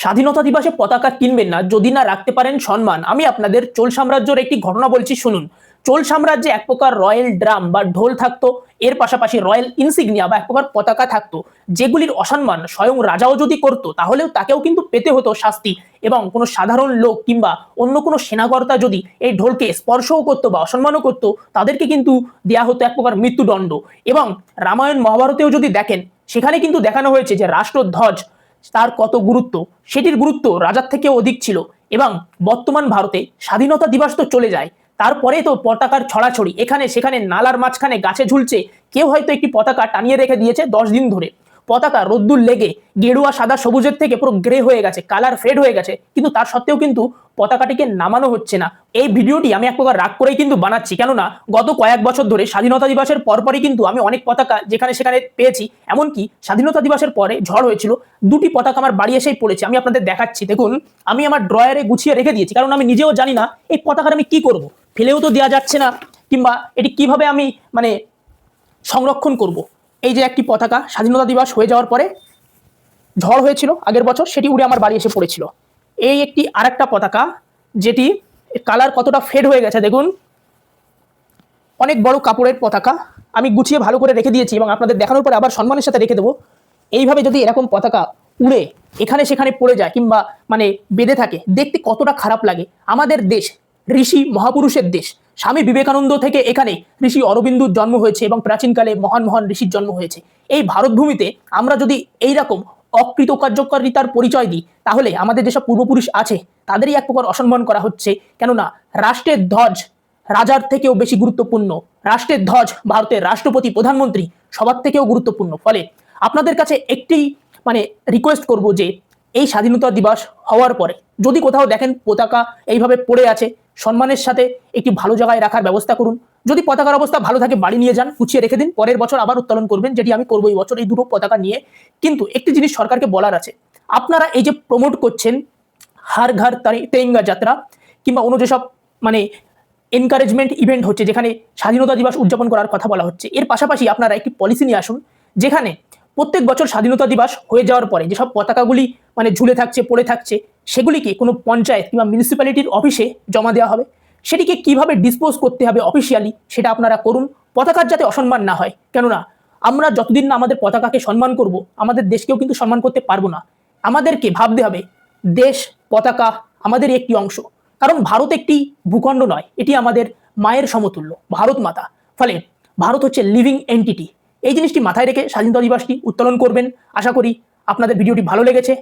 স্বাধীনতা দিবসে পতাকা কিনবেন না যদি না রাখতে পারেন সম্মান। আমি আপনাদের চোল সাম্রাজ্যের একটি ঘটনা বলছি, শুনুন। চোল সাম্রাজ্যে এক প্রকার রয়্যাল ড্রাম বা ঢোল থাকতো, এর পাশাপাশি রয়্যাল ইনসিগনিয়া বা এক প্রকার পতাকা থাকতো, যেগুলির অসম্মান স্বয়ং রাজাও যদি করতো তাহলেও তাকেও কিন্তু পেতে হতো শাস্তি। এবং কোনো সাধারণ লোক কিংবা অন্য কোনো সেনাকর্তা যদি এই ঢোলকে স্পর্শও করতো বা অসম্মানও করতো, তাদেরকে কিন্তু দেয়া হতো এক প্রকার মৃত্যুদণ্ড। এবং রামায়ণ মহাভারতেও যদি দেখেন, সেখানে কিন্তু দেখানো হয়েছে যে রাষ্ট্রধ্বজ তার কত গুরুত্ব, সেটির গুরুত্ব রাজার থেকেও অধিক ছিল। এবং বর্তমান ভারতে স্বাধীনতা দিবস তো চলে যায়, তারপরে তো পতাকার ছড়াছড়ি, এখানে সেখানে নালার মাঝখানে গাছে ঝুলছে, কেউ হয়তো একটি পতাকা টানিয়ে রেখে দিয়েছে 10 দিন ধরে। পতাকা রোদ্দুর লেগে গেরুয়া সাদা সবুজের থেকে পুরো গ্রে হয়ে গেছে, কালার ফেড হয়ে গেছে, কিন্তু তার সত্ত্বেও কিন্তু পতাকাটিকে নামানো হচ্ছে না। এই ভিডিওটি আমি এক প্রকার রাগ করেই কিন্তু বানাচ্ছি, কেননা গত কয়েক বছর ধরে স্বাধীনতা দিবসের পরপরই কিন্তু আমি অনেক পতাকা যেখানে সেখানে পেয়েছি। এমনকি স্বাধীনতা দিবসের পরে ঝড় হয়েছিল, 2টি পতাকা আমার বাড়ি এসেই পড়েছে। আমি আপনাদের দেখাচ্ছি, দেখুন। আমি আমার ড্রয়ারে গুছিয়ে রেখে দিয়েছি, কারণ আমি নিজেও জানি না এই পতাকাটা আমি কি করব, ফেলেও তো দেওয়া যাচ্ছে না, কিংবা এটি কিভাবে আমি মানে সংরক্ষণ করব। এই যে একটি পতাকা স্বাধীনতা দিবস হয়ে যাওয়ার পরে ঝড় হয়েছিল আগের বছর, সেটি উড়ে আমার বাড়ি এসে পড়েছিল। এই একটি আরেকটা পতাকা, যেটি কালার কতটা ফেড হয়ে গেছে দেখুন, অনেক বড় কাপড়ের পতাকা। আমি গুছিয়ে ভালো করে রেখে দিয়েছি এবং আপনাদের দেখানোর পরে আবার সম্মানের সাথে রেখে দেবো। এইভাবে যদি এরকম পতাকা উড়ে এখানে সেখানে পড়ে যায় কিংবা মানে বেঁধে থাকে, দেখতে কতটা খারাপ লাগে। আমাদের দেশ ঋষি মহাপুরুষের দেশ, স্বামী বিবেকানন্দ থেকে এখানে ঋষি অরবিন্দুর জন্ম হয়েছে এবং প্রাচীনকালে মহান মহান ঋষির জন্ম হয়েছে। এই ভারতভূমিতে আমরা যদি এইরকম অকৃতকার্যকারিতার পরিচয় দিই, তাহলে আমাদের যেসব পূর্বপুরুষ আছে তাদেরই এক প্রকার অসম্মান করা হচ্ছে। কেননা রাষ্ট্রের ধ্বজ রাজার থেকেও বেশি গুরুত্বপূর্ণ, রাষ্ট্রের ধ্বজ ভারতের রাষ্ট্রপতি প্রধানমন্ত্রী সবার থেকেও গুরুত্বপূর্ণ। ফলে আপনাদের কাছে একটি রিকোয়েস্ট করব যে এই স্বাধীনতা দিবস হওয়ার পরে যদি কোথাও দেখেন পতাকা এইভাবে পড়ে আছে, সম্মানের সাথে একটি ভালো জায়গায় রাখার ব্যবস্থা করুন। যদি পতাকার অবস্থা ভালো থাকে বাড়ি নিয়ে যান, গুছিয়ে রেখে দিন, পরের বছর আবার উত্তোলন করবেন, যেটি আমি করবো এই বছর এই 2টো পতাকা নিয়ে। কিন্তু একটি জিনিস সরকারকে বলার আছে, আপনারা এই যে প্রমোট করছেন হার ঘর তিরঙ্গা যাত্রা কিংবা অন্য যেসব এনকারেজমেন্ট ইভেন্ট হচ্ছে, যেখানে স্বাধীনতা দিবস উদযাপন করার কথা বলা হচ্ছে, এর পাশাপাশি আপনারা একটি পলিসি নিয়ে আসুন, যেখানে প্রত্যেক বছর স্বাধীনতা দিবস হয়ে যাওয়ার পরে যেসব পতাকাগুলি ঝুলে থাকছে পড়ে থাকছে, সেগুলিকে কোনো পঞ্চায়েত কিংবা মিউনিসিপ্যালিটির অফিসে জমা দেওয়া হবে। সেটিকে কিভাবে ডিসপোজ করতে হবে অফিসিয়ালি সেটা আপনারা করুন, পতাকার যাতে অসম্মান না হয়। কেননা আমরা যতদিন না আমাদের পতাকাকে সম্মান করব, আমাদের দেশকেও কিন্তু সম্মান করতে পারবো না। আমাদেরকে ভাবতে হবে দেশ পতাকা আমাদের একটি অংশ, কারণ ভারত একটি ভূখণ্ড নয়, এটি আমাদের মায়ের সমতুল্য, ভারত মাতা। ফলে ভারত হচ্ছে লিভিং এন্টিটি। এই জিনিসটি মাথায় রেখে স্বাধীনতা দিবসটি উত্তোলন করবেন। আশা করি আপনাদের ভিডিওটি ভালো লেগেছে।